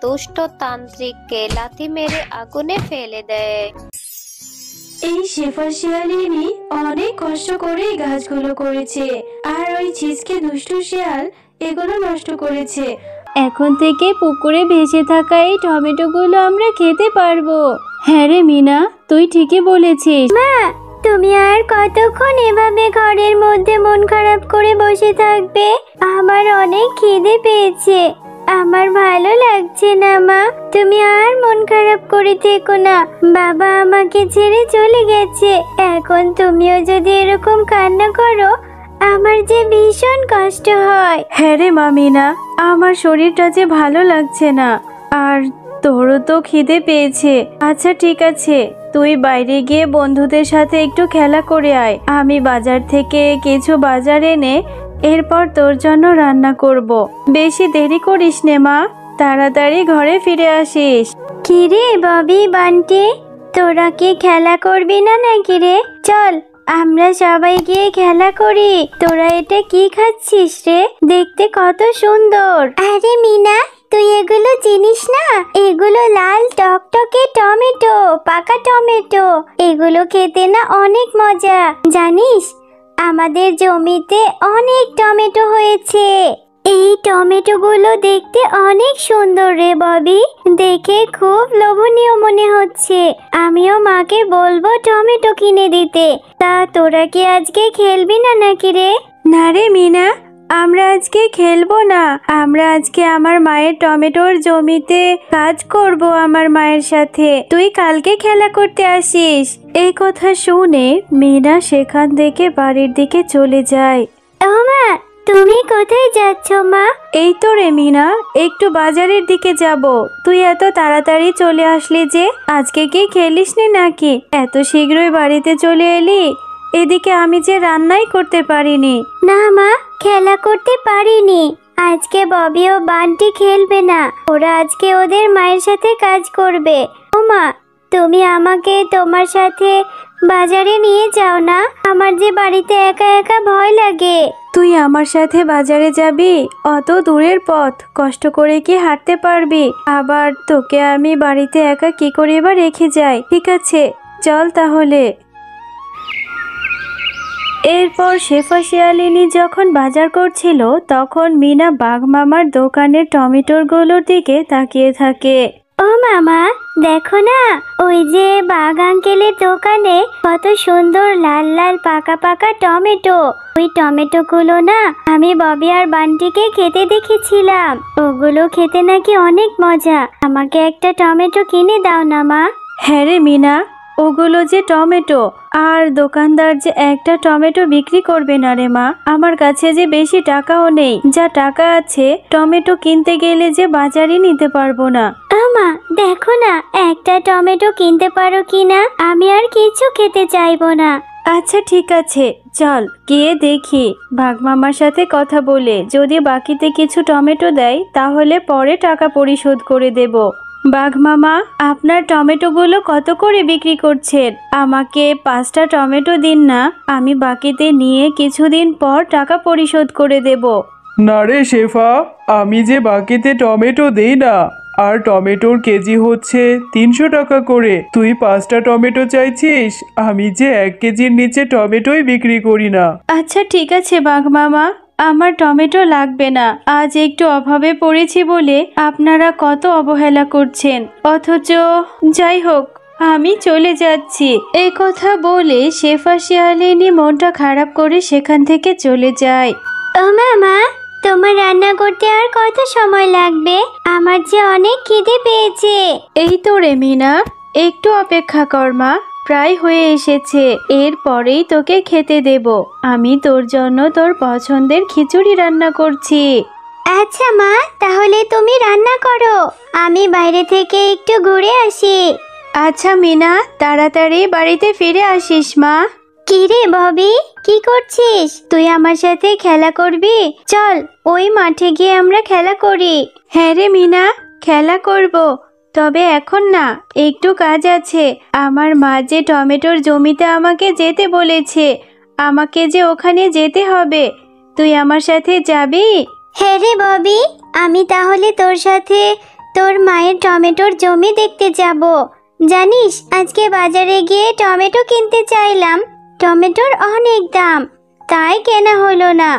দুষ্ট তান্ত্রিককে লাথি মেরে আগুনে ফেলে দেয়। এই শেফা শিয়ালিনী অনেক কষ্ট করে গাছগুলো করেছে, আর ওই ছিচকে দুষ্টু শিয়াল এগুলো নষ্ট করেছে। এখন থেকে পুকুরে ভেসে থাকা এই টমেটোগুলো আমরা খেতে পারবো। হ্যাঁ রে মিনা, তুই ঠিকই বলেছিস। মা, তুমি আর কতক্ষণ এভাবে ঘরের মধ্যে মন খারাপ করে বসে থাকবে? আমার অনেক খিদে পেয়েছে, আমার ভালো লাগছে না। মা, তুমি আর মন খারাপ করে থেকো না। বাবা আমাকে ছেড়ে চলে গেছে, এখন তুমিও যদি এরকম কান্না করো আমার যে ভীষণ কষ্ট হয়। হ্যাঁ রে মামিনা, আমার শরীরটা যে ভালো লাগছে না, আর তোরও তো খিদে পেয়েছে। আচ্ছা ঠিক আছে, তুই বাইরে গিয়ে বন্ধুদের সাথে একটু খেলা করে আয়। আমি বাজার থেকে কিছু বাজার এনে এরপর তোর জন্য রান্না করব। বেশি দেরি করিস নে মা, তাড়াতাড়ি ঘরে ফিরে আসিস। কি রে ববি বান্টি, তোরা কি খেলা করবি না নাকি রে? চল আমরা সবাই গিয়ে খেলা করি। তোরা এটা কি খাচ্ছিস রে? দেখতে কত সুন্দর। আরে মিনা, তুই এগুলো চিনিস না? এগুলো লাল টকটকে টমেটো, পাকা টমেটো। এগুলো খেতে না অনেক মজা। জানিস আমাদের জমিতে অনেক টমেটো হয়েছে। এই টমেটোগুলো দেখতে অনেক সুন্দর রে ববি, দেখে খুব লোভনীয় মনে হচ্ছে। আমিও মাকে বলবো টমেটো কিনে দিতে। তা তোরা কি আজকে খেলবি না নাকি রে? না রে মিনা, আমরা আজকে খেলবো না। আমরা আজকে আমার মায়ের টমেটোর জমিতে কাজ করব আমার মায়ের সাথে। তুই কালকে খেলা করতে আসিস। এই কথা শুনে মিনা সেখান থেকে বাড়ির দিকে চলে যায়। ও মা, তুমি কোথায় যাচ্ছ মা? এই তো রে মিনা, একটু বাজারের দিকে যাব। তুই এত তাড়াতাড়ি চলে আসলি যে, আজকে কি খেলিস নি নাকি? এত শীঘ্রই বাড়িতে চলে এলি? এদিকে আমি যে রান্নাই করতে পারিনি। না মা, খেলা করতে পারিনি। আজকে ববি ও বান্টি খেলবে না, ওরা আজকে ওদের মায়ের সাথে কাজ করবে। ও মা, তুমি আমাকে তোমার সাথে বাজারে নিয়ে যাও না, আমার যে বাড়িতে একা একা ভয় লাগে। তুই আমার সাথে বাজারে যাবি? অত দূরের পথ কষ্ট করে কি হাঁটতে পারবি? আবার তোকে আমি বাড়িতে একা কি করে বা রেখে যাই? ঠিক আছে, চল তাহলে। এরপর শেফা শিয়ালিনী যখন বাজার করছিল তখন মিনা বাঘ মামার দোকানের টমেটোগুলোর দিকে তাকিয়ে থাকে। ও মামা, দেখো না, ওই যে বাঘ আঙ্কেলের দোকানে কত সুন্দর লাল লাল পাকা পাকা টমেটো। ওই টমেটোগুলো না আমি ববি আর বান্টিকে খেতে দেখেছিলাম। ওগুলো খেতে নাকি অনেক মজা। আমাকে একটা টমেটো কিনে দাও না মা। হ্যাঁ রে মিনা, ওগুলো যে টমেটো, আর দোকানদার যে একটা টমেটো বিক্রি করবে না রে মা। আমার কাছে যে বেশি টাকাও নেই, যা টাকা আছে টমেটো কিনতে গেলে যে বাজারে নিতে পারবো না। আমা দেখো না, একটা টমেটো কিনতে পারো কিনা? আমি আর কিছু খেতে চাইবো না। আচ্ছা ঠিক আছে, চল গিয়ে দেখি। বাঘ মামার সাথে কথা বলে যদি বাকিতে কিছু টমেটো দেয় তাহলে পরে টাকা পরিশোধ করে দেব। বাঘ মামা, আপনার টমেটোগুলো কত করে বিক্রি করছেন? আমাকে 5টা টমেটো দিন না, আমি বাকিতে নিয়ে কিছুদিন পর টাকা পরিশোধ করে দেব। না রে শেফা, আমি যে বাকিতে টমেটো দেই না, আর টমেটোর কেজি হচ্ছে 300 টাকা করে। তুই 5টা টমেটো চাইছিস? আমি যে 1 কেজির নিচে টমেটোই বিক্রি করি না। আচ্ছা ঠিক আছে বাঘ মামা, আমার টমেটো লাগবে না। আজ একটু অভাবে পড়েছি বলে আপনারা কত অবহেলা করছেন, অথচ যাই হোক আমি চলে যাচ্ছি। এই কথা বলে শেফা শিয়ালিনী মনটা খারাপ করে সেখান থেকে চলে যায়। ও মামা, তোমার রান্না করতে আর কত সময় লাগবে? আমার যে অনেক খিদে পেয়েছে। এই তো রে মিনা, একটু অপেক্ষা কর মা, প্রায় হয়ে এসেছে। এরপরেই তোকে খেতে দেব। আমি তোর জন্য তোর পছন্দের খিচুড়ি রান্না করছি। আচ্ছা মা, তাহলে তুমি রান্না করো, আমি বাইরে থেকে একটু ঘুরে আসি। আচ্ছা মিনা, তাড়াতাড়ি বাড়িতে ফিরে আসিস মা। কি রে ববি, কি করছিস? তুই আমার সাথে খেলা করবি? চল ওই মাঠে গিয়ে আমরা খেলা করি। হ্যাঁ রে মিনা, খেলা করব, তবে এখন না, একটু কাজ আছে। আমার মা যে টমেটোর জমিতে আমাকে যেতে বলেছে, আমাকে যে ওখানে যেতে হবে। তুই আমার সাথে যাবি? হ্যাঁ রে ববি, আমি তাহলে তোর সাথে তোর মায়ের টমেটোর জমি দেখতে যাব। জানিস আজকে বাজারে গিয়ে টমেটো কিনতে চাইলাম, টমেটোর অনেক দাম, তাই কেনা হলো না।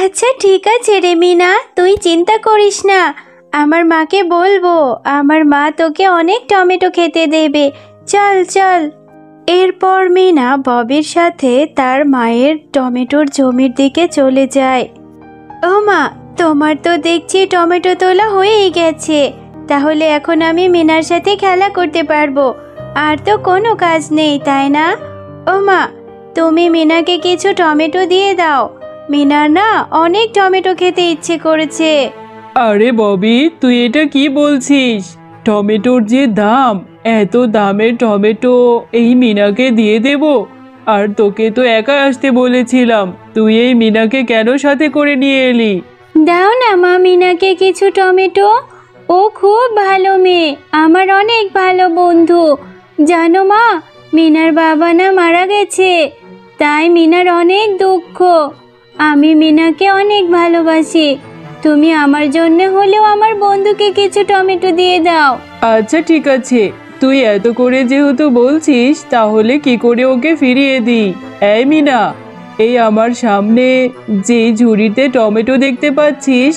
আচ্ছা ঠিক আছে রে মিনা, তুই চিন্তা করিস না, আমার মাকে বলবো, আমার মা তোকে অনেক টমেটো খেতে দেবে। চল চল। এরপর মিনা ববির সাথে তার মায়ের টমেটোর জমির দিকে চলে যায়। ও মা, তোমার তো দেখছি টমেটো তোলা হয়েই গেছে, তাহলে এখন আমি মিনার সাথে খেলা করতে পারবো, আর তো কোনো কাজ নেই তাই না? ও মা, তুমি মিনাকে কিছু টমেটো দিয়ে দাও, মিনার না অনেক টমেটো খেতে ইচ্ছে করেছে। আরে ববি, তুই এটা কি বলছিস? টমেটোর যে দাম, এত দামের টমেটো এই মিনাকে দিয়ে দেব? আর তোকে তো একা আসতে বলেছিলাম, তুই এই মিনাকে কেন সাথে করে নিয়ে এলি? দাও না মা মিনাকে কিছু টমেটো, ও খুব ভালো মেয়ে, আমার অনেক ভালো বন্ধু। জানো মা, মিনার বাবা না মারা গেছে, তাই মিনার অনেক দুঃখ। আমি মিনাকে অনেক ভালোবাসি, তুমি আমার জন্য হলেও আমার বন্ধুকে কিছু টমেটো দিয়ে দাও। আচ্ছা ঠিক আছে, তুই এত করে যেহেতু বলছিস, তাহলে কি করে ওকে ফিরিয়ে দিই? এই মিনা, এই আমার সামনে যে ঝুড়িতে টমেটো দেখতে পাচ্ছিস,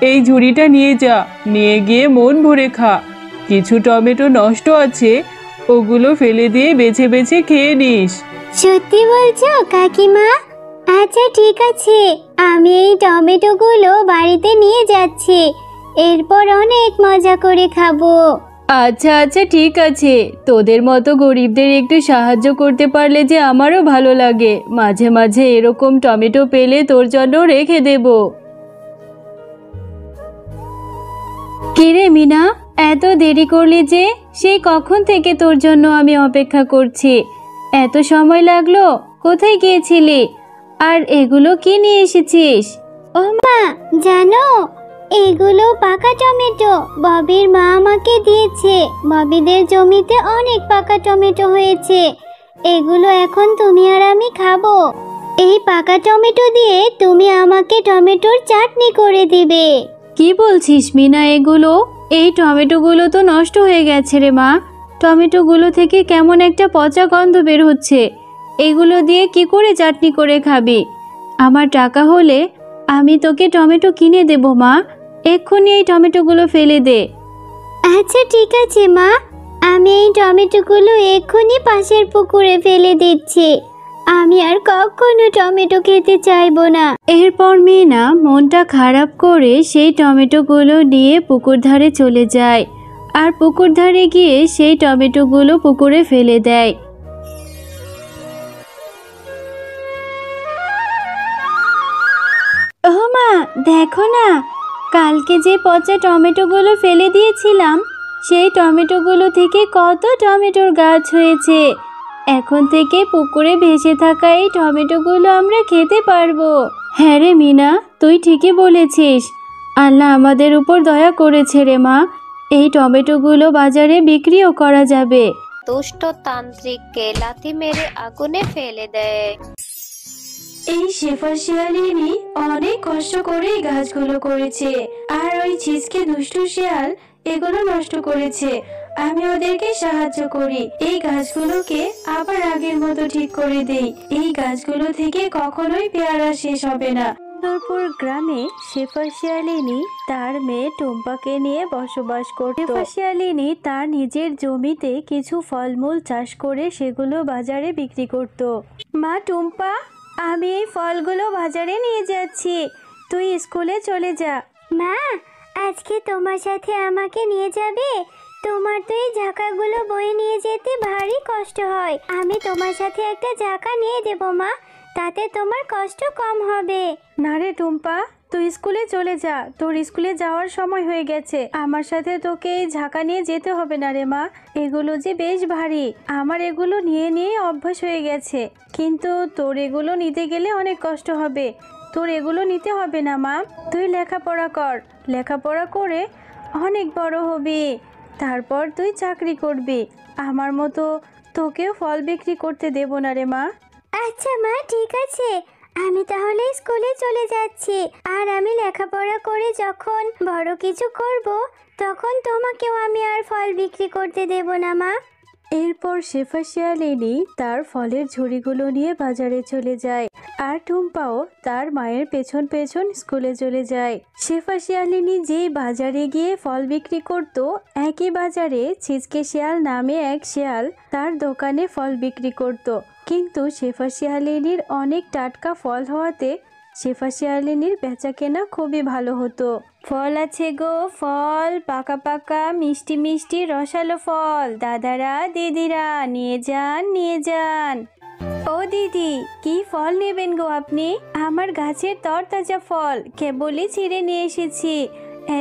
এই ঝুড়িটা নিয়ে যা, নিয়ে গিয়ে মন ভরে খা। কিছু টমেটো নষ্ট আছে, ওগুলো ফেলে দিয়ে বেছে বেছে খেয়ে নিস। সত্যি বলছো কাকিমা? আচ্ছা ঠিক আছে, আমি এই টমেটোগুলো বাড়িতে নিয়ে যাচ্ছি, এরপর অনেক মজা করে খাবো। আচ্ছা আচ্ছা ঠিক আছে, তোদের মতো গরিবদের একটু সাহায্য করতে পারলে যে আমারও ভালো লাগে। মাঝে মাঝে এরকম টমেটো পেলে তোর জন্য রেখে দেব। কিরে মিনা, এত দেরি করলি যে? সেই কখন থেকে তোর জন্য আমি অপেক্ষা করছি, এত সময় লাগলো? কোথায় গিয়েছিলি? আর এগুলো কি নিয়ে এসেছিস? ও মা, জানো এগুলো পাকা টমেটো, ববির মা আমাকে দিয়েছে। ববিদের জমিতে অনেক পাকা টমেটো হয়েছে, এগুলো এখন তুমি আর আমি খাবো। এই পাকা টমেটো দিয়ে তুমি আমাকে টমেটোর চাটনি করে দিবে। কি বলছিস মিনা এগুলো? এই টমেটোগুলো তো নষ্ট হয়ে গেছে রে মা, টমেটোগুলো থেকে কেমন একটা পচা গন্ধ বের হচ্ছে, এগুলো দিয়ে কি করে চাটনি করে খাবি? আমার টাকা হলে আমি তোকে টমেটো কিনে দেব মা, এক্ষুনি এই টমেটোগুলো ফেলে দে। আচ্ছা ঠিক আছে মা, আমি এই টমেটোগুলো এক্ষুনি পাশের পুকুরে ফেলে দিচ্ছি, আমি আর কখনো টমেটো খেতে চাইবো না। এরপর মিনা মনটা খারাপ করে সেই টমেটোগুলো নিয়ে পুকুর ধারে চলে যায়, আর পুকুর ধারে গিয়ে সেই টমেটোগুলো পুকুরে ফেলে দেয়। ও মা, দেখো না, কালকে যে পচা টমেটোগুলো ফেলে দিয়েছিলাম, সেই টমেটোগুলো থেকে কত টমেটোর গাছ হয়েছে। এখন থেকে পুকুরে ভেসে থাকা এই টমেটোগুলো আমরা খেতে পারবো। হ্যাঁ রে মিনা, তুই ঠিকই বলেছিস, আল্লাহ আমাদের উপর দয়া করেছে রে মা, এই টমেটোগুলো বাজারে বিক্রিও করা যাবে। দুষ্ট তান্ত্রিককে লাথি মেরে আগুনে ফেলে দেয়। এই শেফা শিয়ালিনী অনেক কষ্ট করে এই গাছগুলো করেছে, আর ওই ছিচকে দুষ্টু শিয়াল এগুলো নষ্ট করেছে। আমি ওদেরকে সাহায্য করি, এই গাছগুলোকে আবার আগের মতো ঠিক করে দেই। এই গাছগুলো থেকে কখনোই পেয়ারা শেষ হবে না। সুন্দরপুর গ্রামে শেফা শিয়ালিনী তার মেয়ে টুম্পাকে নিয়ে বসবাস করত। শেফা শিয়ালিনী তার নিজের জমিতে কিছু ফলমূল চাষ করে সেগুলো বাজারে বিক্রি করত। মা টুম্পা, আমি এই ফলগুলো বাজারে নিয়ে যাচ্ছি, তুই স্কুলে চলে যা। মা, আজকে তোমার সাথে আমাকে নিয়ে যাবে? তোমার তো এই ঝাঁকাগুলো বয়ে নিয়ে যেতে ভারী কষ্ট হয়, আমি তোমার সাথে একটা ঝাঁকা নিয়ে দেব মা, তাতে তোমার কষ্ট কম হবে। না রে টুম্পা, তুই স্কুলে চলে যা, তোর স্কুলে যাওয়ার সময় হয়ে গেছে, আমার সাথে তোকে এই ঝাঁকা নিয়ে যেতে হবে না রে মা, এগুলো যে বেশ ভারী, আমার এগুলো নিয়ে নিয়ে অভ্যাস হয়ে গেছে, কিন্তু তোর এগুলো নিতে গেলে অনেক কষ্ট হবে, তোর এগুলো নিতে হবে না মা, তুই লেখাপড়া কর, লেখাপড়া করে অনেক বড় হবি, তারপর তুই চাকরি করবি, আমার মতো তোকেও ফল বিক্রি করতে দেব না রে মা। আচ্ছা মা, ঠিক আছে, আমি তাহলে স্কুলে চলে যাচ্ছি। আর আমি লেখাপড়া করে যখন বড় কিছু করব, তখন তোমাকেও আমি আর ফল বিক্রি করতে দেব না মা। এরপর শেফা শিয়ালিনী তার ফলের ঝুড়িগুলো নিয়ে বাজারে চলে যায়, আর টুম্পাও তার মায়ের পেছন পেছন স্কুলে চলে যায়। শেফা শিয়ালিনী যেই বাজারে গিয়ে ফল বিক্রি করত, একই বাজারে ছিচকে শিয়াল নামে এক শিয়াল তার দোকানে ফল বিক্রি করত। কিন্তু শেফা শিয়ালিনীর অনেক টাটকা ফল হওয়াতে শেফা শিয়ালিনীর বেচা কেনা খুবই ভালো হতো। ফল আছে গো ফল, পাকা পাকা মিষ্টি মিষ্টি রসালো ফল, দাদারা দিদিরা নিয়ে যান নিয়ে যান। ও দিদি, কি ফল নেবেন গো আপনি? আমার গাছের তরতাজা ফল কেবলই ছিঁড়ে নিয়ে এসেছি,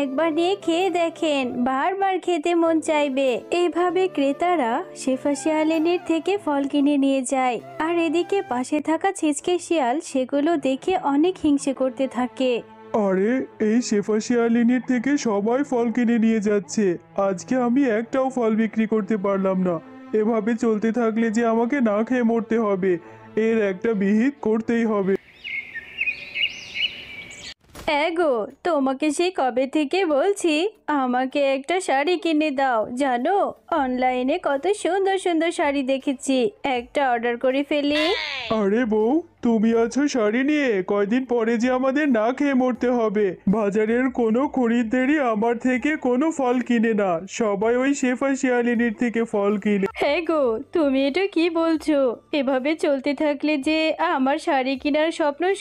একবার নিয়ে খেয়ে দেখেন, বারবার খেতে মন চাইবে। এভাবে ক্রেতারা শেফা শিয়ালিনীর থেকে ফল কিনে নিয়ে যায়, আর এদিকে পাশে থাকা ছিচকে শিয়াল সেগুলো দেখে অনেক হিংসে করতে থাকে। আরে, এই শেফা শিয়ালিনীর থেকে সবাই ফল কিনে নিয়ে যাচ্ছে, আজকে আমি একটাও ফল বিক্রি করতে পারলাম না। এভাবে চলতে থাকলে যে আমাকে না খেয়ে মরতে হবে, এর একটা বিহিত করতেই হবে। এগো, তোমাকে সেই কবে থেকে বলছি আমাকে একটা শাড়ি কিনে দাও। জানো, অনলাইনে কত সুন্দর সুন্দর শাড়ি দেখেছি, একটা অর্ডার করে ফেলি। আরে বউ, তুমি আছো শাড়ি নিয়ে, কয়দিন পরে যে আমাদের না খেয়ে মরতে হবে। বাজারের কোনো খরিদ্দারই আমার থেকে কোনো ফল কিনে না, সবাই ওই শেফা শিয়ালিনীর থেকে ফল কিনে। হ্যাঁ গো, তুমি এটা কি বলছো? এভাবে চলতে থাকলে যে আমার শাড়ি কেনার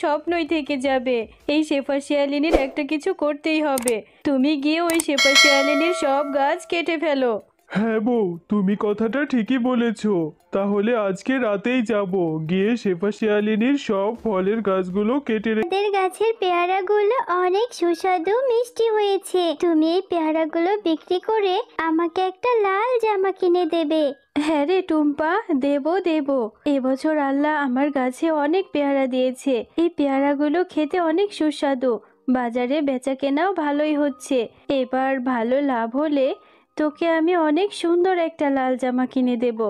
স্বপ্নই থেকে যাবে। এই শেফা শিয়ালিনীর একটা কিছু করতেই হবে। তুমি গিয়ে ওই শেফা শিয়ালিনীর সব গাছ কেটে ফেলো। হ্যাঁ বউ, তুমি কথাটা ঠিকই বলেছো। তাহলে আজকে রাতেই যাব, গিয়ে শেফা শিয়ালিনীর সব ফলের গাছগুলো কেটে আমাদের গাছের পেয়ারাগুলো অনেক সুস্বাদু মিষ্টি হয়েছে। তুমি এই পেয়ারাগুলো বিক্রি করে আমাকে একটা লাল জামা কিনে দেবে। হ্যাঁ রে টুম্পা, দেব। এবছর আল্লাহ আমার গাছে অনেক পেয়ারা দিয়েছে। এই পেয়ারাগুলো খেতে অনেক সুস্বাদু, বাজারে বেচা কেনাও ভালোই হচ্ছে। এবার ভালো লাভ হলে তোকে আমি অনেক সুন্দর একটা লাল জামা কিনে দেব।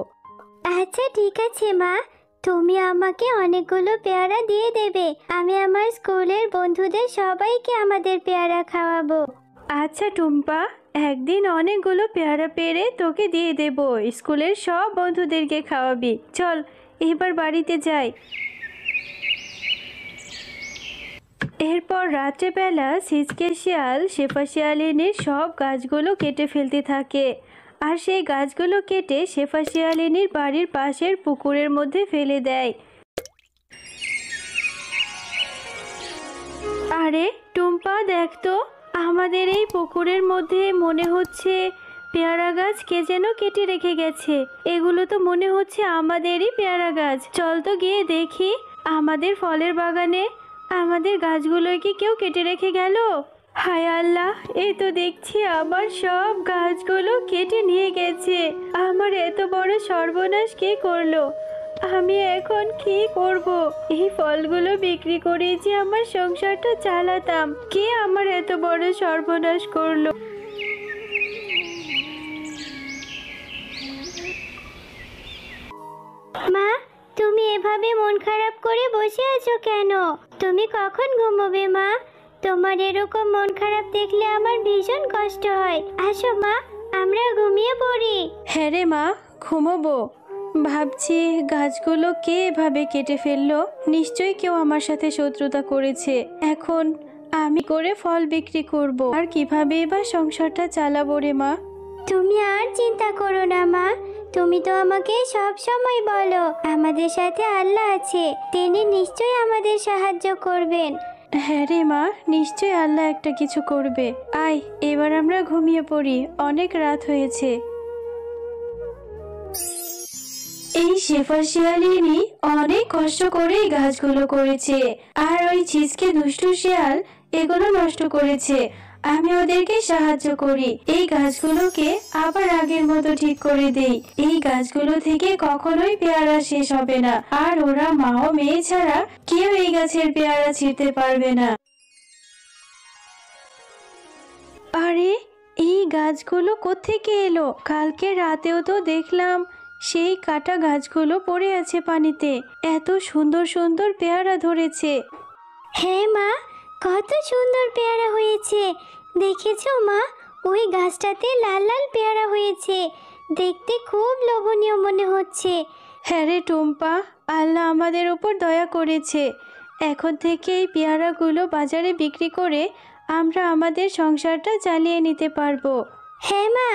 আচ্ছা ঠিক আছে মা, তুমি আমাকে অনেকগুলো পেয়ারা দিয়ে দেবে। আমি আমার স্কুলের বন্ধুদের সবাইকে আমাদের পেয়ারা খাওয়াবো। আচ্ছা টুম্পা, একদিন অনেকগুলো পেয়ারা পেড়ে তোকে দিয়ে দেব, স্কুলের সব বন্ধুদেরকে খাওয়াবি। চল এবার বাড়িতে যাই। এরপর রাত্রেবেলা ছিচকে শিয়াল শেফা শিয়ালিনীর সব গাছগুলো কেটে ফেলতে থাকে, আর সেই গাছগুলো কেটে শেফা শিয়ালিনীর বাড়ির পাশের পুকুরের মধ্যে ফেলে দেয়। আরে টুম্পা, দেখ তো, আমাদের এই পুকুরের মধ্যে মনে হচ্ছে পেয়ারা গাছ কে যেন কেটে রেখে গেছে। এগুলো তো মনে হচ্ছে আমাদেরই পেয়ারা গাছ। চল তো গিয়ে দেখি আমাদের ফলের বাগানে আমাদের গাছগুলো কি কেউ কেটে রেখে গেল। হায় আল্লাহ, এই তো দেখছি আমার সব গাছগুলো কেটে নিয়ে গেছে। আমার এত বড় সর্বনাশ কে করলো? আমি এখন কি করব? এই ফলগুলো বিক্রি করে যে আমার সংসারটা চালাতাম, কে আমার এত বড় সর্বনাশ করলো? মা, তুমি এভাবে মন খারাপ করে বসে আছো কেন? তুমি কখন ঘুমোবে মা? তোমার এরকম মন খারাপ দেখলে আমার ভীষণ কষ্ট হয়। আসো মা, আমরা ঘুমিয়ে পড়ি। হ্যাঁ রে মা, ঘুমোবো। ভাবছি গাছগুলো কে এভাবে কেটে ফেললো। নিশ্চয়ই কেউ আমার সাথে শত্রুতা করেছে। এখন আমি করে ফল বিক্রি করব, আর কিভাবে এবার সংসারটা চালাবো রে মা? তুমি আর চিন্তা করো না মা, তুমি তো আমাকে সব সময় বলো আমাদের সাথে আল্লাহ আছে, তিনি নিশ্চয়ই আমাদের সাহায্য করবেন। হ্যাঁ রে মা, নিশ্চয়ই আল্লাহ একটা কিছু করবে। আয় এবার আমরা ঘুমিয়ে পড়ি, অনেক রাত হয়েছে। এই শেফা শিয়ালিনী অনেক কষ্ট করে এই গাছগুলো করেছে, আর ওই ছিচকে দুষ্টু শিয়াল এগুলো নষ্ট করেছে। আমি ওদেরকে সাহায্য করি, এই গাছগুলোকে আবার আগের মতো ঠিক করে দেই। এই গাছগুলো থেকে কখনোই পেয়ারা শেষ হবে না, আর ওরা মা ও মেয়ে ছাড়া কেউ এই গাছের পেয়ারা ছিঁড়তে পারবে না। আরে, এই গাছগুলো কোত্থেকে এলো? কালকে রাতেও তো দেখলাম সেই কাটা গাছগুলো পড়ে আছে পানিতে। এত সুন্দর সুন্দর পেয়ারা ধরেছে। হ্যাঁ মা, কত সুন্দর পেয়ারা হয়েছে। দেখেছো মা, ওই গাছটাতে লাল লাল পেয়ারা হয়েছে। দেখতে খুব লোভনীয় মনে হচ্ছে। হ্যাঁ রে টুম্পা, আল্লাহ আমাদের উপর দয়া করেছে। এখন থেকে এই পেয়ারাগুলো বাজারে বিক্রি করে আমরা আমাদের সংসারটা চালিয়ে নিতে পারবো। হ্যাঁ মা,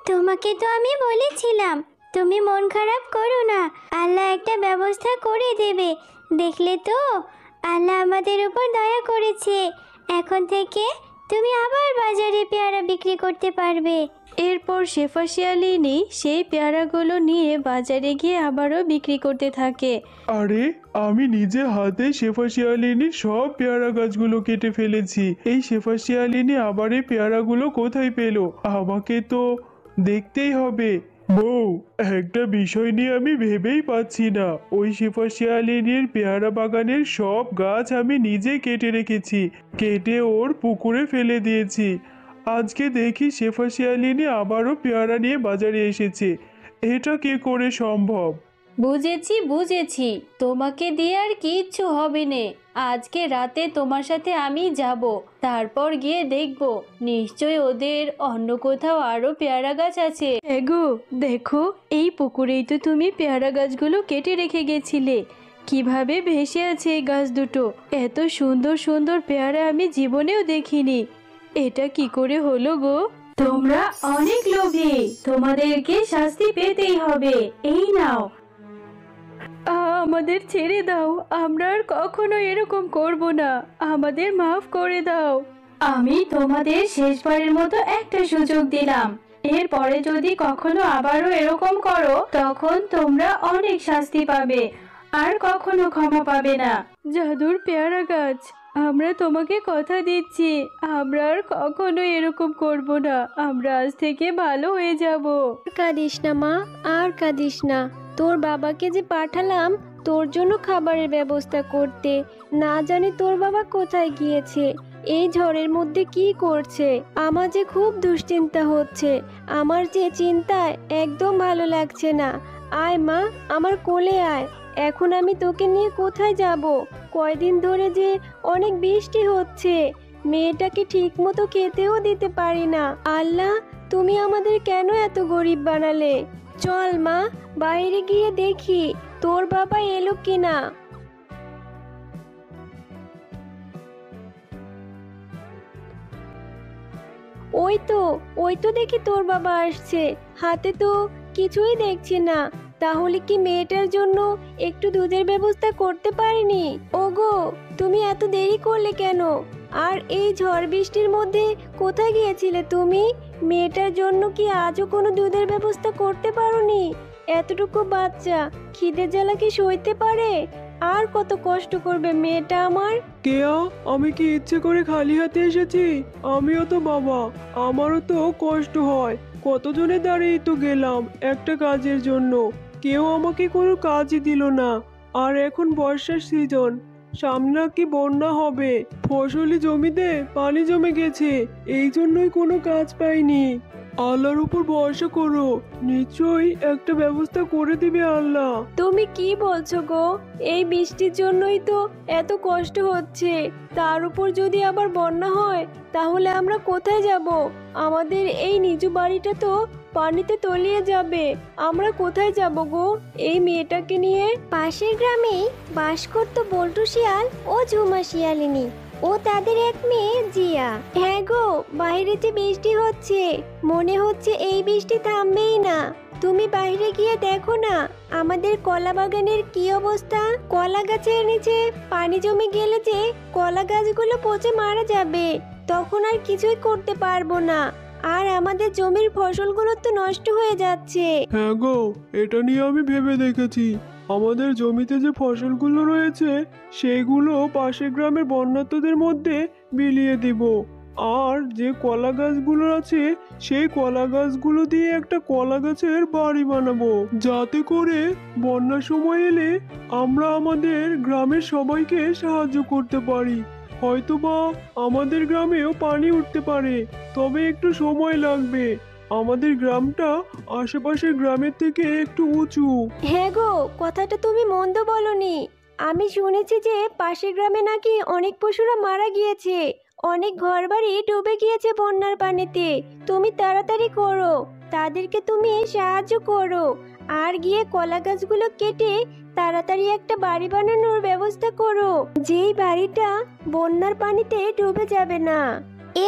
তোমাকে তো আমি বলেছিলাম, তুমি মন খারাপ করো না, আল্লাহ একটা ব্যবস্থা করে দেবে। দেখলে তো, আল্লাহ আমাদের উপর দয়া করেছে। এখন থেকে তুমি আবার বাজারে পেয়ারা বিক্রি করতে পারবে। এরপর শেফা শিয়ালিনী সেই পেয়ারাগুলো নিয়ে বাজারে গিয়ে আবারও বিক্রি করতে থাকে। আরে আমি নিজে হাতে শেফা শিয়ালিনীর সব পেয়ারা গাছগুলো কেটে ফেলেছি। এই শেফা শিয়ালিনী আবার এই পেয়ারাগুলো কোথায় পেলো? আমাকে তো দেখতেই হবে। বউ, একটা বিষয় নিয়ে আমি ভেবেই পাচ্ছি না। ওই শেফা শিয়ালিনীর পেয়ারা বাগানের সব গাছ আমি নিজে কেটে রেখেছি, কেটে ওর পুকুরে ফেলে দিয়েছি। আজকে দেখি শেফা শিয়ালিনী আবারও পেয়ারা নিয়ে বাজারে এসেছে। এটা কি করে সম্ভব? বুঝেছি বুঝেছি, তোমাকে দিয়ে আর কিচ্ছু হবে না। আজকে রাতে তোমার সাথে আমি যাব, তারপর গিয়ে দেখব নিশ্চয় ওদের অন্য কোথাও আরো পেয়ারা গাছ আছে। এগো দেখো, এই পুকুরেই তো তুমি পেয়ারা গাছগুলো কেটে রেখে গেছিলে। কিভাবে ভেসে আছে এই গাছ দুটো! এত সুন্দর সুন্দর পেয়ারা আমি জীবনেও দেখিনি। এটা কি করে হলো গো? তোমরা অনেক লোভী, তোমাদেরকে শাস্তি পেতেই হবে। এই নাও, আমাদের ছেড়ে দাও, আমরা আর কখনো এরকম করব না। আমাদের মাফ করে দাও। আমি তোমাদের শেষবারের মতো একটা সুযোগ দিলাম। এরপরে যদি কখনো আবারও এরকম করো, তখন তোমরা অনেক শাস্তি পাবে, আর কখনো ক্ষমা পাবে না। জাদুর পেয়ারা গাছ, আমরা তোমাকে কথা দিচ্ছি, আমরা আর কখনো এরকম করব না। আমরা আজ থেকে ভালো হয়ে যাব। কাঁদিস না মা, আর কাঁদিস না। তোর বাবাকে যে পাঠালাম তোর জন্য খাবারের ব্যবস্থা করতে, না জানি তোর বাবা কোথায় গিয়েছে, এই ঝড়ের মধ্যে কি করছে। আমার যে খুব দুশ্চিন্তা হচ্ছে, আমার যে চিন্তায় একদম ভালো লাগছে না। আয় মা, আমার কোলে আয়। এখন আমি তোকে নিয়ে কোথায় যাব? কয়দিন ধরে যে অনেক বৃষ্টি হচ্ছে, মেয়েটাকে ঠিক মতো খেতেও দিতে পারি না। আল্লাহ, তুমি আমাদের কেন এত গরিব বানালে? চল মা, বাইরে গিয়ে দেখি তোর বাবা এলো কিনা। ওই তো দেখি তোর বাবা আসছে। হাতে তো কিছুই দেখছি না। তাহলে কি মেয়েটার জন্য একটু দুধের ব্যবস্থা করতে পারিনি? ওগো, তুমি এত দেরি করলে কেন? আর এই ঝড় বৃষ্টির মধ্যে কোথায় গিয়েছিলে তুমি? মেয়েটার জন্য কি আজও কোনো দুধের ব্যবস্থা করতে পারোনি? এতটুকু বাচ্চা খিদে জ্বালা কি সইতে পারে? আর কত কষ্ট করবে মেয়েটা আমার। কেয়া, আমি কি ইচ্ছে করে খালি হাতে এসেছি? আমিও তো বাবা, আমারও তো কষ্ট হয়। কতজনে দাঁড়িয়ে তো গেলাম একটা কাজের জন্য, কেউ আমাকে কোনো কাজই দিল না। আর এখন বর্ষার সিজন, সামনে কি বন্যা হবে, ফসলি জমিতে পানি জমে গেছে, এই জন্যই কোনো কাজ পাইনি। আল্লাহর উপর ভরসা করো, নিশ্চয়ই একটা ব্যবস্থা করে দিবে আল্লাহ। তুমি কি বলছো গো? এই বৃষ্টির জন্যই তো এত কষ্ট হচ্ছে, তার উপর যদি আবার বন্যা হয় তাহলে আমরা কোথায় যাব? আমাদের এই নিচু বাড়িটা তো পানিতে তলিয়ে যাবে। আমরা কোথায় যাব গো এই মেয়েটাকে নিয়ে? পাশের গ্রামেই বাস করত বল্টু শিয়াল ও ঝুমা শিয়ালিনী ও তাদের এক মেয়ে জিয়া। হ্যাঁ গো, বাইরে যে বৃষ্টি হচ্ছে, মনে হচ্ছে এই বৃষ্টি থামবেই না। তুমি বাইরে গিয়ে দেখো না আমাদের কলা বাগানের কি অবস্থা। কলা গাছের নিচে পানি জমে গেলে যে কলা গাছগুলো পচে মারা যাবে, তখন আর কিছুই করতে পারবো না। আর আমাদের জমির ফসলগুলো তো নষ্ট হয়ে যাচ্ছে। হ্যাঁ গো, এটা নিয়ে আমি ভেবে দেখেছি। আমাদের জমিতে যে ফসলগুলো রয়েছে সেগুলো পাশের গ্রামের বন্যার্তদের মধ্যে বিলিয়ে দিব। আর যে কলা গাছগুলো আছে সেই কলা গাছগুলো দিয়ে একটা কলা গাছের বাড়ি বানাবো, যাতে করে বন্যার সময় এলে আমরা আমাদের গ্রামের সবাইকে সাহায্য করতে পারি। হয়তোবা আমাদের গ্রামেও পানি উঠতে পারে, তবে একটু সময় লাগবে। আমাদের গ্রামটা আশেপাশের গ্রামের থেকে একটু উঁচু। হ্যাঁ গো, কথাটা তুমি মন্দ বলনি। আমি শুনেছি যে পাশের গ্রামে নাকি অনেক পশুরা মারা গিয়েছে, অনেক ঘরবাড়ি ডুবে গিয়েছে বন্যার পানিতে। তুমি তাড়াতাড়ি করো, তাদেরকে তুমি সাহায্য করো, আর গিয়ে কলা গাছগুলো কেটে তাড়াতাড়ি একটা বাড়ি বানানোর ব্যবস্থা করো, যেই বাড়িটা বন্যার পানিতে ডুবে যাবে না।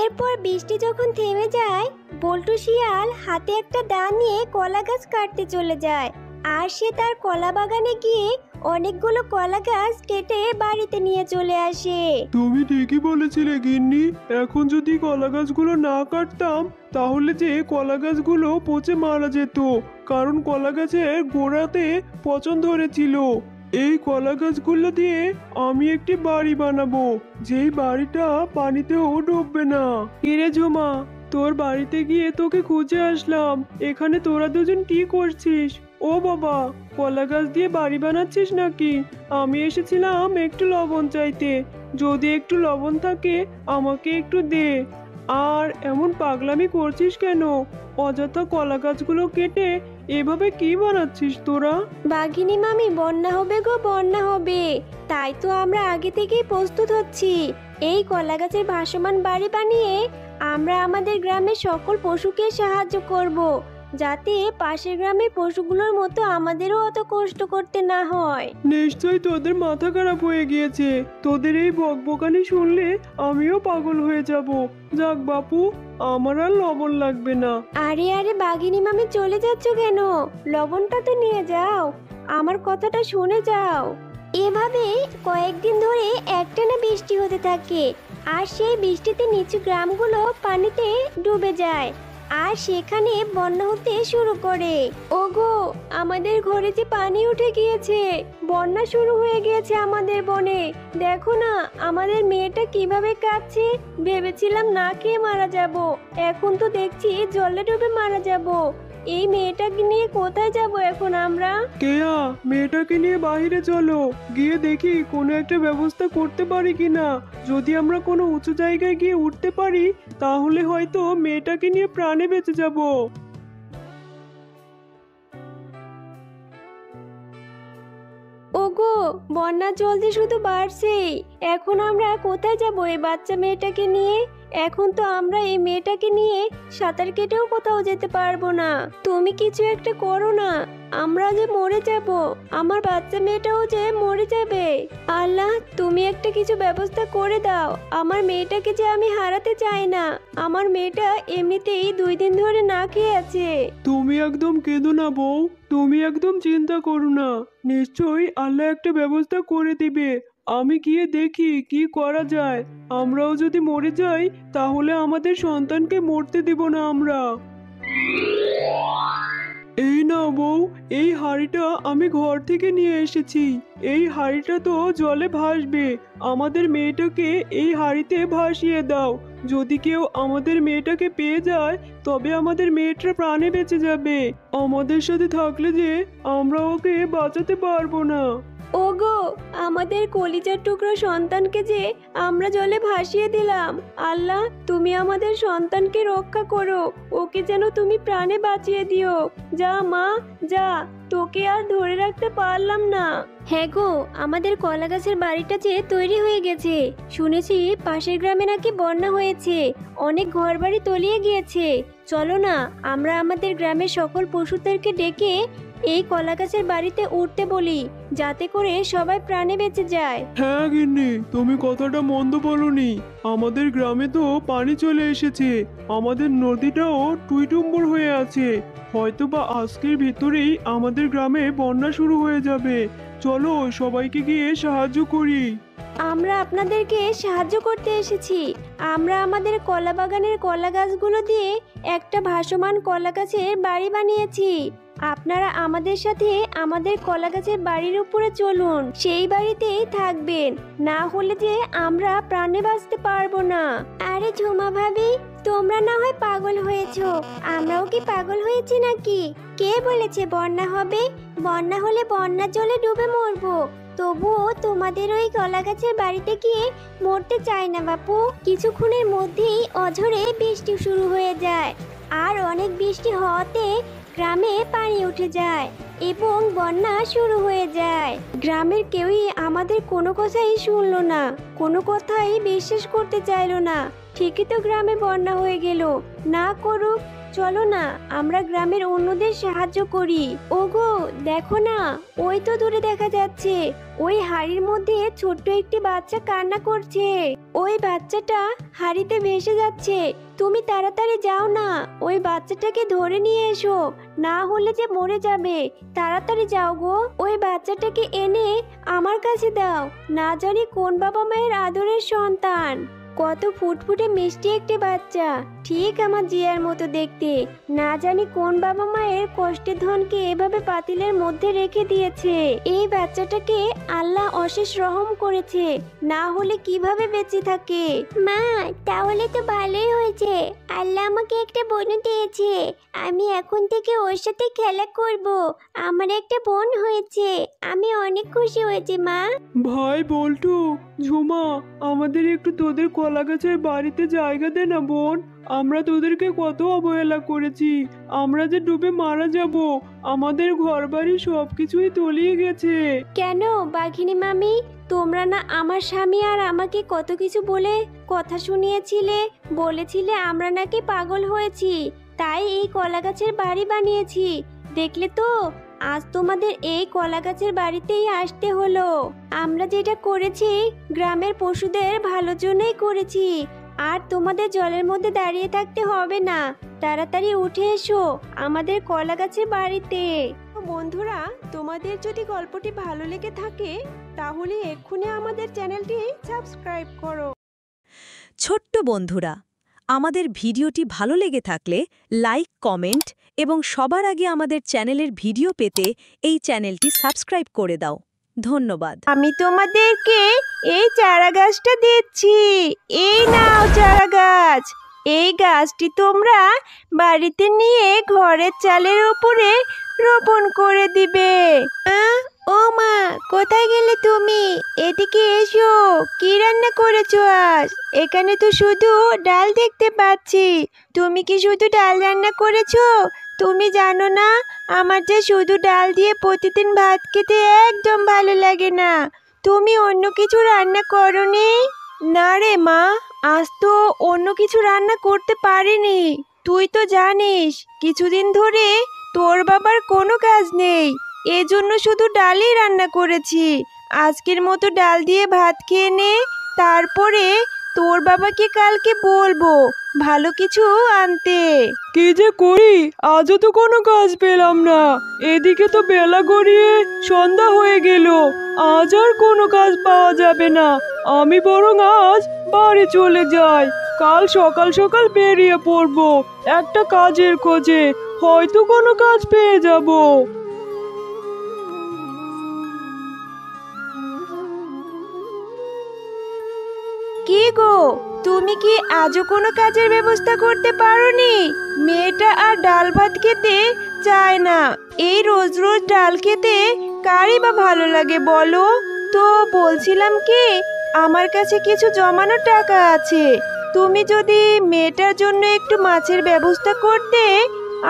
এরপর বৃষ্টি যখন থেমে যায়, বল্টু শিয়াল হাতে একটা দা নিয়ে কলা গাছ কাটতে চলে যায়। আর সে তার কলা বাগানে গিয়ে অনেকগুলো কলা গাছ কেটে বাড়িতে নিয়ে চলে আসে। তুমি ঠিকই বলেছিলে গিন্নি, এখন যদি কলা গাছগুলো না কাটতাম তাহলে যে কলা গাছগুলো পচে মারা যেত, কারণ কলা গাছের গোড়াতে পচন ধরেছিল। এই কলা গাছগুলো দিয়ে আমি একটি বাড়ি বানাবো, যেই বাড়িটা পানিতেও ডুববে না। কিরে ঝুমা, তোর বাড়িতে গিয়ে তোকে খুঁজে আসলাম, এখানে তোরা দুজন কি করছিস? ও বাবা, কলা গাছ দিয়ে বাড়ি বানাচ্ছিস নাকি? আমি এসেছিলাম একটু লবণ চাইতে, যদি একটু লবণ থাকে আমাকে একটু দে। আর এমন পাগলামি করছিস কেন? অযথা কলা গাছগুলো কেটে এভাবে কি বানাচ্ছিস তোরা? বাঘিনী মামি, বন্যা হবে গো, বন্যা হবে, তাই তো আমরা আগে থেকেই প্রস্তুত হচ্ছি। এই কলা গাছের ভাসমান বাড়ি বানিয়ে আমরা আমাদের গ্রামের সকল পশুকে সাহায্য করব, যাতে পাশের গ্রামের পশুগুলোর মতো আমাদেরও অত কষ্ট করতে না হয়। নিশ্চয়ই তোদের মাথা খারাপ হয়ে গিয়েছে, তোদের এই বকবকানি শুনলে আমিও পাগল হয়ে যাব। যাক বাপু, আমার আর লবণ লাগবে না। আরে আরে বাঘিনী মামি, চলে যাচ্ছ কেন? লবণটা তো নিয়ে যাও, আমার কথাটা শুনে যাও। এভাবে কয়েকদিন ধরে একটানা বৃষ্টি হতে থাকে, আর সেই বৃষ্টিতে নিচু গ্রামগুলো পানিতে ডুবে যায়, আর সেখানে বন্যা হতে শুরু করে। ওগো, আমাদের ঘরে যে পানি উঠে গিয়েছে, বন্যা শুরু হয়ে গিয়েছে আমাদের বনে। দেখো না আমাদের মেয়েটা কিভাবে কাঁদছে। ভেবেছিলাম না খেয়ে মারা যাব, এখন তো দেখছি জলে ডুবে মারা যাব। এই মেয়েটাকে নিয়ে কোথায় যাব এখন আমরা? কেয়া, মেয়েটাকে নিয়ে বাইরে চলো, গিয়ে দেখি কোনো একটা ব্যবস্থা করতে পারি কিনা। যদি আমরা কোনো উঁচু জায়গায় গিয়ে উঠতে পারি তাহলে হয়তো মেয়েটাকে নিয়ে প্রাণে বেঁচে যাব। ওগো, বন্যার জল যে শুধু বাড়ছেই, এখন আমরা কোথায় যাব এই বাচ্চা মেয়েটাকে নিয়ে? এখন তো আমরা এই মেয়েটাকে নিয়ে সাঁতার কেটেও কোথাও যেতে পারবো না। তুমি কিছু একটা করো না, আমরা যে মরে যাব, আমার বাচ্চা মেয়েটাও যে মরে যাবে। আল্লাহ, তুমি একটা কিছু ব্যবস্থা করে দাও, আমার মেয়েটাকে যে আমি হারাতে চাই না। আমার মেয়েটা এমনিতেই 2 দিন ধরে না খেয়ে আছে। তুমি একদম কেঁদো না বউ, তুমি একদম চিন্তা করো না, নিশ্চয়ই আল্লাহ একটা ব্যবস্থা করে দিবে। আমি গিয়ে দেখি কি করা যায়। আমরাও যদি মরে যাই তাহলে আমাদের সন্তানকে মরতে দিব না আমরা। এই নাও বউ, এই হাঁড়িটা আমি ঘর থেকে নিয়ে এসেছি। এই হাঁড়িটা তো জলে ভাসবে, আমাদের মেয়েটাকে এই হাঁড়িতে ভাসিয়ে দাও। যদি কেউ আমাদের মেয়েটাকে পেয়ে যায় তবে আমাদের মেয়েটা প্রাণে বেঁচে যাবে। আমাদের সাথে থাকলে যে আমরা ওকে বাঁচাতে পারবো না। ওগো, আমাদের কলিজার টুকরো সন্তানকে যে আমরা জলে ভাসিয়ে দিলাম, আল্লাহ তুমি আমাদের সন্তানকে রক্ষা করো, ওকে যেন তুমি প্রাণে বাঁচিয়ে দিও। যা মা, যা, তোকে আর ধরে রাখতে পারলাম না। হ্যাঁ গো, আমাদের কলা গাছের বাড়িটা যে তৈরি হয়ে গেছে। শুনেছি পাশের গ্রামে নাকি বন্যা হয়েছে, অনেক ঘরবাড়ি তলিয়ে গিয়েছে। চলো না, আমরা আমাদের গ্রামের সকল পশুদেরকে ডেকে এই কলা গাছের বাড়িতে উঠতে বলি, যাতে করে সবাই প্রাণে বেঁচে যায়। হ্যাঁ গিন্নি, তুমি কথাটা মন্দ বলনি। আমাদের গ্রামে তো পানি চলে এসেছে, আমাদের নদীটাও টুইটুম্বর হয়ে আছে। হয়তোবা আজকের ভিতরেই আমাদের গ্রামে বন্যা শুরু হয়ে যাবে। চলো সবাইকে গিয়ে সাহায্য করি। আমরা আপনাদেরকে সাহায্য করতে এসেছি। আমরা আমাদের কলা বাগানের কলা গাছগুলো দিয়ে একটা ভাসমান কলা গাছের বাড়ি বানিয়েছি। আপনারা আমাদের সাথে আমাদের কলা গাছের বাড়ির উপরে চলুন, সেই বাড়িতেই থাকবেন, না হলে যে আমরা প্রাণে বাঁচতে পারবো না। আরে ঝুমা ভাবি, তোমরা না হয় পাগল হয়েছো, আমরাও কি পাগল হয়েছি নাকি? কে বলেছে বন্যা হবে? বন্যা হলে বন্যার জলে ডুবে মরবো, তবুও তোমাদের ওই কলা গাছের বাড়িতে গিয়ে মরতে চাই না বাপু। কিছুক্ষণের মধ্যেই অঝরে বৃষ্টি শুরু হয়ে যায়, আর অনেক বৃষ্টি হওয়াতে গ্রামে পানি উঠে যায় এবং বন্যা শুরু হয়ে যায়। গ্রামের কেউই আমাদের কোনো কথাই শুনলো না, কোনো কথাই বিশ্বাস করতে চাইলো না। ঠিকই তো গ্রামে বন্যা হয়ে গেল। না করুক, চলো না আমরা গ্রামের অন্যদের সাহায্য করি। ওগো দেখো না, ওই তো দূরে দেখা যাচ্ছে, ওই হাড়ির মধ্যে ছোট্ট একটি বাচ্চা কান্না করছে। ওই বাচ্চাটা হাড়িতে ভেসে যাচ্ছে। তুমি তাড়াতাড়ি যাও না, ওই বাচ্চাটাকে ধরে নিয়ে এসো, না হলে যে মরে যাবে। তাড়াতাড়ি যাও গো, ওই বাচ্চাটাকে এনে আমার কাছে দাও। না জানি কোন বাবা মায়ের আদরের সন্তান। কত ফুটফুটে মিষ্টি একটি বাচ্চা, ঠিক আমার জিয়ার মতো দেখতে। না জানি কোন বাবা মায়ের কষ্টের ধনকে এভাবে পাতিলের মধ্যে রেখে দিয়েছে। এই বাচ্চাটাকে আল্লাহ অশেষ রহম করেছে, না হলে কিভাবে বেঁচে থাকে। মা, তাহলে তো ভালোই হয়েছে, আল্লাহ আমাকে একটা বোন দিয়েছে। আমি এখন থেকে ওর সাথে খেলা করব। আমার একটা বোন হয়েছে, আমি অনেক খুশি হয়েছি মা। ভাই বল্টু, ঝুমা, আমাদের একটু তোদের কলা গাছের বাড়িতে জায়গা দে না বোন। আমরা তোদেরকে কত অবহেলা করেছি, আমরা যে ডুবে মারা যাব। আমাদের ঘরবাড়ি সবকিছুই তলিয়ে গেছে। কেন বাঘিনী মামি, তোমরা না আমার স্বামী আর আমাকে কত কিছু বলে কথা শুনিয়েছিলে? বলেছিলে আমরা নাকি পাগল হয়েছি, তাই এই কলা গাছের বাড়ি বানিয়েছি। দেখলে তো, আজ তোমাদের এই কলা গাছের বাড়িতেই আসতে হলো। আমরা যেটা করেছি গ্রামের পশুদের ভালোর জন্যই করেছি। আর তোমাদের জলের মধ্যে দাঁড়িয়ে থাকতে হবে না, তাড়াতাড়ি উঠে এসো আমাদের কলা গাছের বাড়িতে। বন্ধুরা, তোমাদের যদি গল্পটি ভালো লেগে থাকে তাহলে এক্ষুনি আমাদের চ্যানেলটি সাবস্ক্রাইব করো। ছোট্ট বন্ধুরা, আমাদের ভিডিওটি ভালো লেগে থাকলে লাইক, কমেন্ট এবং সবার আগে আমাদের চ্যানেলের ভিডিও পেতে এই চ্যানেলটি সাবস্ক্রাইব করে দাও। ধন্যবাদ। আমি তোমাদেরকে এই চারা গাছটা দিচ্ছি, এই নাও চারা গাছ। এই গাছটি তোমরা বাড়িতে নিয়ে ঘরের চালের উপরে রোপণ করে দিবে। ও মা, কোথায় গেলে তুমি? এদিকে এসো, কি রান্না করেছো আজ? এখানে তো শুধু ডাল দেখতে পাচ্ছি। তুমি কি শুধু ডাল রান্না করেছো? তুমি জানো না, আমার যে শুধু ডাল দিয়ে প্রতিদিন ভাত খেতে একদম ভালো লাগে না। তুমি অন্য কিছু রান্না করোনি? না রে মা, আজ তো অন্য কিছু রান্না করতে পারিনি। তুই তো জানিস কিছুদিন ধরে তোর বাবার কোনো কাজ নেই, এজন্য শুধু ডালই রান্না করেছি। আজকের মতো ডাল দিয়ে ভাত খেয়ে নে, তারপরে তোর বাবাকে কালকে বলবো ভালো কিছু আনতে। কি যে করি, আজও তো কোনো কাজ পেলাম না। এদিকে তো বেলা গড়িয়ে সন্ধ্যা হয়ে গেল, আজ আর কোনো কাজ পাওয়া যাবে না। আমি বরং আজ বাড়ি চলে যাই, কাল সকাল সকাল বেরিয়ে পড়বো একটা কাজের খোঁজে, হয়তো কোনো কাজ পেয়ে যাব। কি গো, তুমি কি আজও কোনো কাজের ব্যবস্থা করতে পারোনি? মেয়েটা আর ডাল ভাত খেতে চায় না। এই রোজ রোজ ডাল খেতে কারই বা ভালো লাগে বলো? তো বলছিলাম কি, আমার কাছে কিছু জমানো টাকা আছে। তুমি যদি মেয়েটার জন্য একটু মাছের ব্যবস্থা করতে।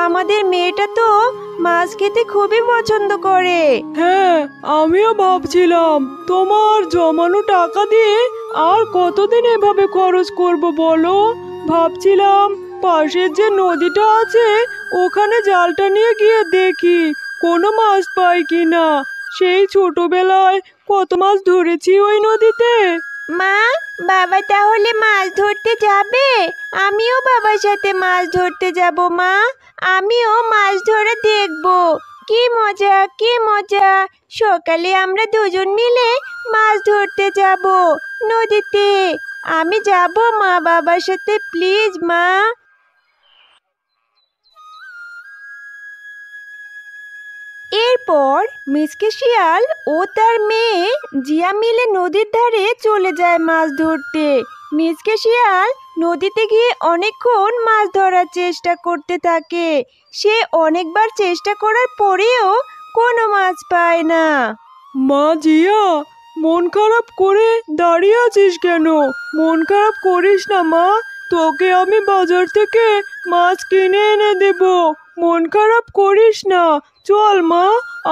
আমাদের মেয়েটা তো মাছ খেতে খুবই পছন্দ করে। হ্যাঁ, আমিও ভাবছিলাম তোমার জমানো টাকা দিয়ে আর কতদিন এভাবে খরচ করব বলো। ভাবছিলাম পাশের যে নদীটা আছে ওখানে জালটা নিয়ে গিয়ে দেখি কোনো মাছ পাই কিনা। সেই ছোটবেলায় কত মাছ ধরেছি ওই নদীতে। মা, বাবা তাহলে মাছ ধরতে যাবে? আমিও বাবার সাথে মাছ ধরতে যাব মা। আমিও মাছ ধরে দেখব। কি মজা, কি মজা! সকালে আমরা দুজন মিলে মাছ ধরতে যাব নদীতে। আমি যাব মা, বাবার সাথে, প্লিজ মা। এরপর মিসকে শিয়াল ও তার মেয়ে জিয়া মিলে নদীর ধারে চলে যায় মাছ ধরতে। মিসকে শিয়াল নদীতে গিয়ে অনেকক্ষণ মাছ ধরার চেষ্টা করতে থাকে। সে অনেকবার চেষ্টা করার পরেও কোনো মাছ পায় না। মা জিয়া, মন খারাপ করে দাঁড়িয়ে আছিস কেন? মন খারাপ করিস না মা, তোকে আমি বাজার থেকে মাছ কিনে এনে দেব। মন খারাপ করিস না। চল মা,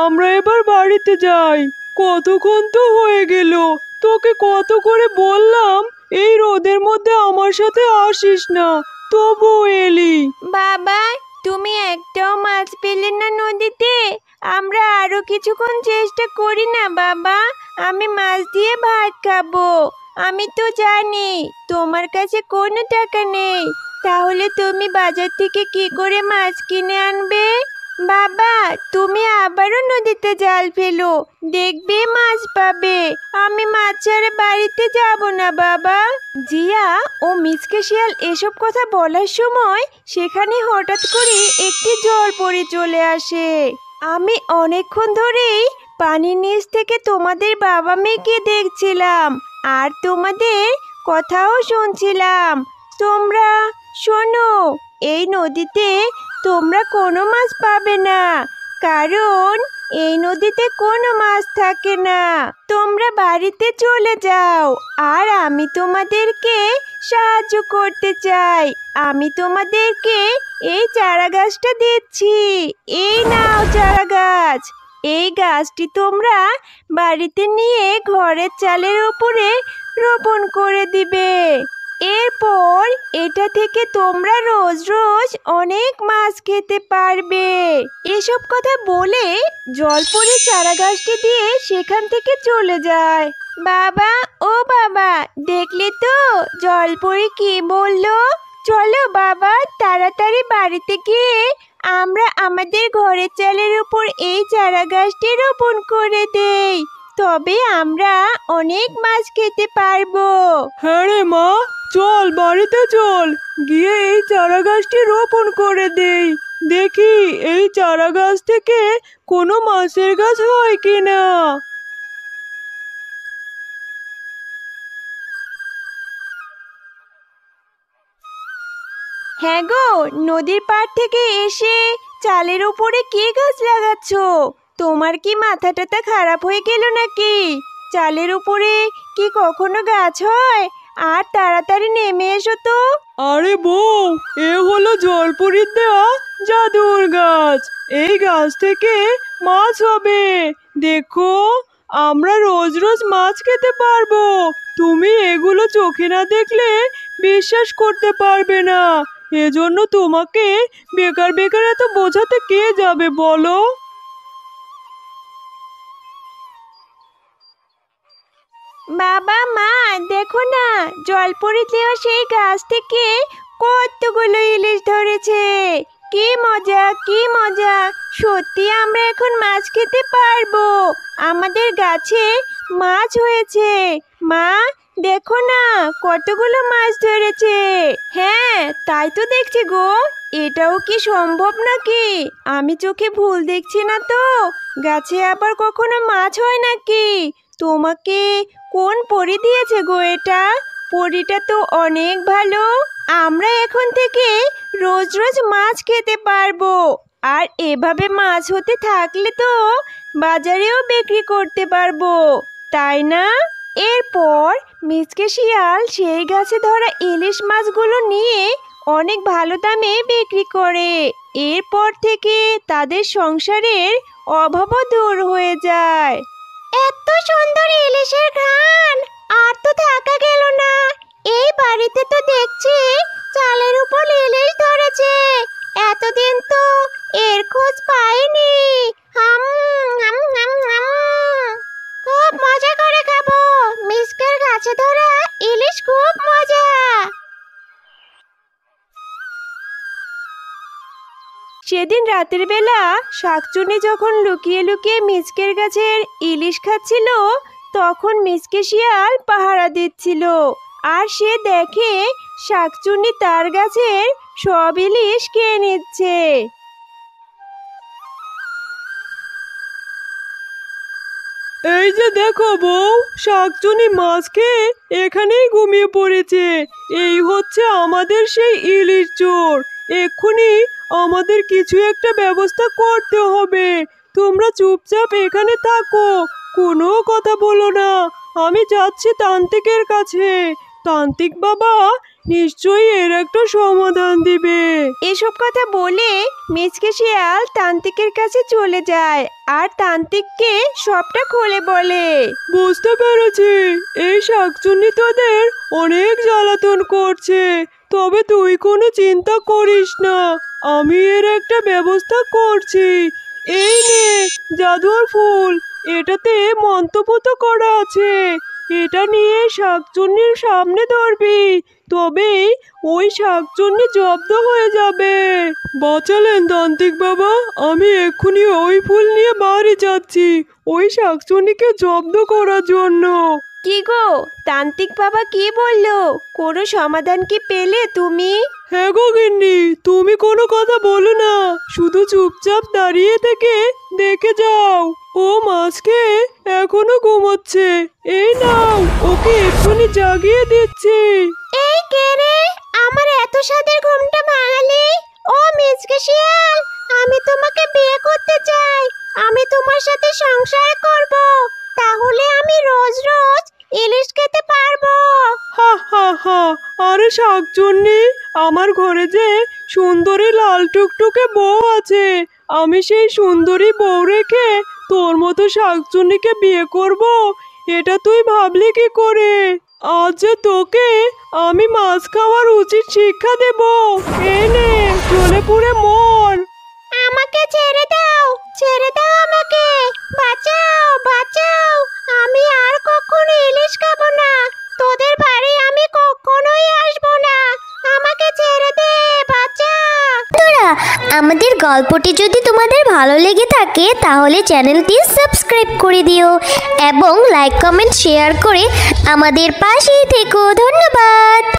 আমরা এবার বাড়িতে যাই। কতক্ষণ তো হয়ে গেল, তোকে কত করে বললাম এই রোদের মধ্যে আমার সাথে আসিস না, তবু এলি। বাবা, তুমি একটাও মাছ পেলে না নদীতে? আমরা আরো কিছুক্ষণ চেষ্টা করি না বাবা? আমি মাছ দিয়ে ভাত খাবো। আমি তো জানি তোমার কাছে কোনো টাকা নেই, তাহলে তুমি বাজার থেকে কি করে মাছ কিনে আনবে? বাবা, তুমি আবারও নদীতে জাল ফেলো, দেখবে মাছ পাবে। আমি মাছ ছাড়া বাড়িতে যাব না বাবা। জিয়া ও মিচকে শিয়াল এসব কথা বলার সময় সেখানে হঠাৎ করে একটি জলপরি চলে আসে। আমি অনেকক্ষণ ধরেই পানির নিচ থেকে তোমাদের বাবা মেয়েকে দেখছিলাম আর তোমাদের কথাও শুনছিলাম। তোমরা শোনো, এই নদীতে তোমরা কোনো মাছ পাবে না, কারণ এই নদীতে কোনো মাছ থাকে না। তোমরা বাড়িতে চলে যাও, আর আমি তোমাদেরকে সাহায্য করতে চাই। আমি তোমাদেরকে এই চারা গাছটা দিচ্ছি। এই নাও চারা গাছ। এই গাছটি তোমরা বাড়িতে নিয়ে ঘরের চালের উপরে রোপণ করে দিবে। এরপর এটা থেকে তোমরা রোজ রোজ অনেক মাছ খেতে পারবে। এসব কথা বলে জলপরি চারা গাছটি দিয়ে সেখান থেকে চলে যায়। বাবা, ও বাবা, দেখলে তো জলপরি কি বললো? চলো বাবা, তাড়াতাড়ি বাড়িতে গিয়ে আমরা আমাদের ঘরের চালের উপর এই চারা গাছটি রোপণ করে দেই, তবে আমরা অনেক মাছ খেতে পারবো। হ্যাঁ রে মা, চল বাড়িতে চল, গিয়ে এই চারা গাছটি রোপণ করে দেই। দেখি এই চারা গাছ থেকে কোনো মাছের গাছ হয় কিনা। হ্যাঁ গো, নদীর পাড় থেকে এসে চালের উপরে কি গাছ লাগাচ্ছ? তোমার কি মাথা টাথা খারাপ হয়ে গেল নাকি? চালের উপরে কি কখনো গাছ হয়? আর তাড়াতাড়ি নেমে এসো তো। আরে বউ, এ হলো জলপরির দেওয়া জাদুর গাছ। এই গাছ থেকে মাছ হবে। দেখো, আমরা রোজ রোজ মাছ খেতে পারবো। তুমি এগুলো চোখে না দেখলে বিশ্বাস করতে পারবে না। এজন্য তোমাকে বেকার বেকার এত বোঝাতে কে যাবে বলো? বাবা মা, দেখো না, জলপরি দেওয়া সেই গাছ থেকে কতগুলো ইলিশ ধরেছে। কি মজা, কি মজা! সত্যি আমরা এখন মাছ খেতে পারবো। আমাদের গাছে মাছ হয়েছে। মা, দেখো না, কতগুলো মাছ ধরেছে। হ্যাঁ, তাই তো দেখছি গো। এটাও কি সম্ভব নাকি? আমি চোখে ভুল দেখছি না তো? গাছে আবার কখনো মাছ হয় নাকি? তোমাকে কোন পরী দিয়েছে গো এটা? পরীটা তো অনেক ভালো। আমরা এখন থেকে রোজ রোজ মাছ খেতে পারবো। আর এভাবে মাছ হতে থাকলে তো বাজারেও বিক্রি করতে পারবো, তাই না? এরপর মিচকে শিয়াল সেই গাছে ধরা ইলিশ মাছগুলো নিয়ে অনেক ভালো দামে বিক্রি করে। এরপর থেকে তাদের সংসারের অভাবও দূর হয়ে যায়। এত সুন্দর ইলিশের ঘ্রাণ আর তো থাকা গেল না। এই বাড়িতে তো দেখছি চালের উপর ইলিশ ধরেছে। এতদিন তো এর খোঁজ পাইনি। হাম হাম হাম হাম, খুব মজা করে খাবো। মিচকের গাছে ধরা ইলিশ খুব মজা। সেদিন রাতের বেলা শাকচুন্নি যখন লুকিয়ে লুকিয়ে মিচকের গাছের ইলিশ খাচ্ছিল, তখন মিচকে শিয়াল পাহারা দিচ্ছিল। আর সে দেখে শাকচুন্নি তার গাছের সব ইলিশ খেয়ে নিচ্ছে। এই যে দেখো বউ, শাকচুনি মাছ খেয়ে এখানেই ঘুমিয়ে পড়েছে। এই হচ্ছে আমাদের সেই ইলিশ চোর। এক্ষুনি আমাদের কিছু একটা ব্যবস্থা করতে হবে। তোমরা চুপচাপ এখানে থাকো, কোনো কথা বলো না। আমি যাচ্ছি তান্ত্রিকের কাছে। তান্ত্রিক বাবা নিশ্চয়ই এর একটা সমাধান দিবে। এসব কথা বলে মিচকে শিয়াল তান্ত্রিকের কাছে চলে যায় আর তান্ত্রিককে সবটা খুলে বলে। বুঝতে পেরেছি, এই শাকচুন্নি তোদের অনেক জ্বালাতন করছে, তবে তুই কোনো চিন্তা করিস না, আমি এর একটা ব্যবস্থা করছি। এই নে জাদুর ফুল, এটাতে মন্ত্রপুত করা আছে, এটা নিয়ে শাকচুন্নির সামনে ধরবি, তবেই ওই শাকচুন্নি জব্দ হয়ে যাবে। বাঁচালেন তান্ত্রিক বাবা, আমি এক্ষুনি ওই ফুল নিয়ে বাড়ি যাচ্ছি ওই শাকচুন্নিকে জব্দ করার জন্য। কি গো, তান্ত্রিক বাবা কি বললো? কোনো সমাধান কি পেলে তুমি? হ্যাঁ গো গিন্নি, তুমি কোনো কথা বলো না, শুধু চুপচাপ দাঁড়িয়ে থেকে দেখে যাও। ও মাছকে এখনো ঘুমোচ্ছে, এই নাও ওকে এক্ষুনি জাগিয়ে দিচ্ছি। এই কে রে, আমার এত সাদের ঘুমটা ভাঙালি? ও মিচকে শিয়াল, আমি তোমাকে বিয়ে করতে চাই, আমি তোমার সাথে সংসার করব, তাহলে আমি রোজ রোজ ইলিশ খেতে পারবো। হা হা হা, আরে শাকচুন্নি, আমার ঘরে যে সুন্দরী লাল টুকটুকে বউ আছে, আমি সেই সুন্দরী বউ রেখে তোর মতো শাকচুন্নিকে বিয়ে করব, এটা তুই ভাবলি কি করে? আজ যে তোকে আমি মাছ খাওয়ার উচিত শিক্ষা দেব, এনে চলে পুড়ে মর। আমাকে ছেড়ে দাও, ছেড়ে দাও আমাকে, বাঁচাও বাঁচাও, আমি আর কখনো ইলিশ খাবো না, তোদের বাড়ি আমি কখনোই আসবো না, আমাকে ছেড়ে দে, বাঁচা। বন্ধুরা, আমাদের গল্পটি যদি তোমাদের ভালো লেগে থাকে তাহলে চ্যানেলটি সাবস্ক্রাইব করে দিও এবং লাইক কমেন্ট শেয়ার করে আমাদের পাশেই থেকো। ধন্যবাদ।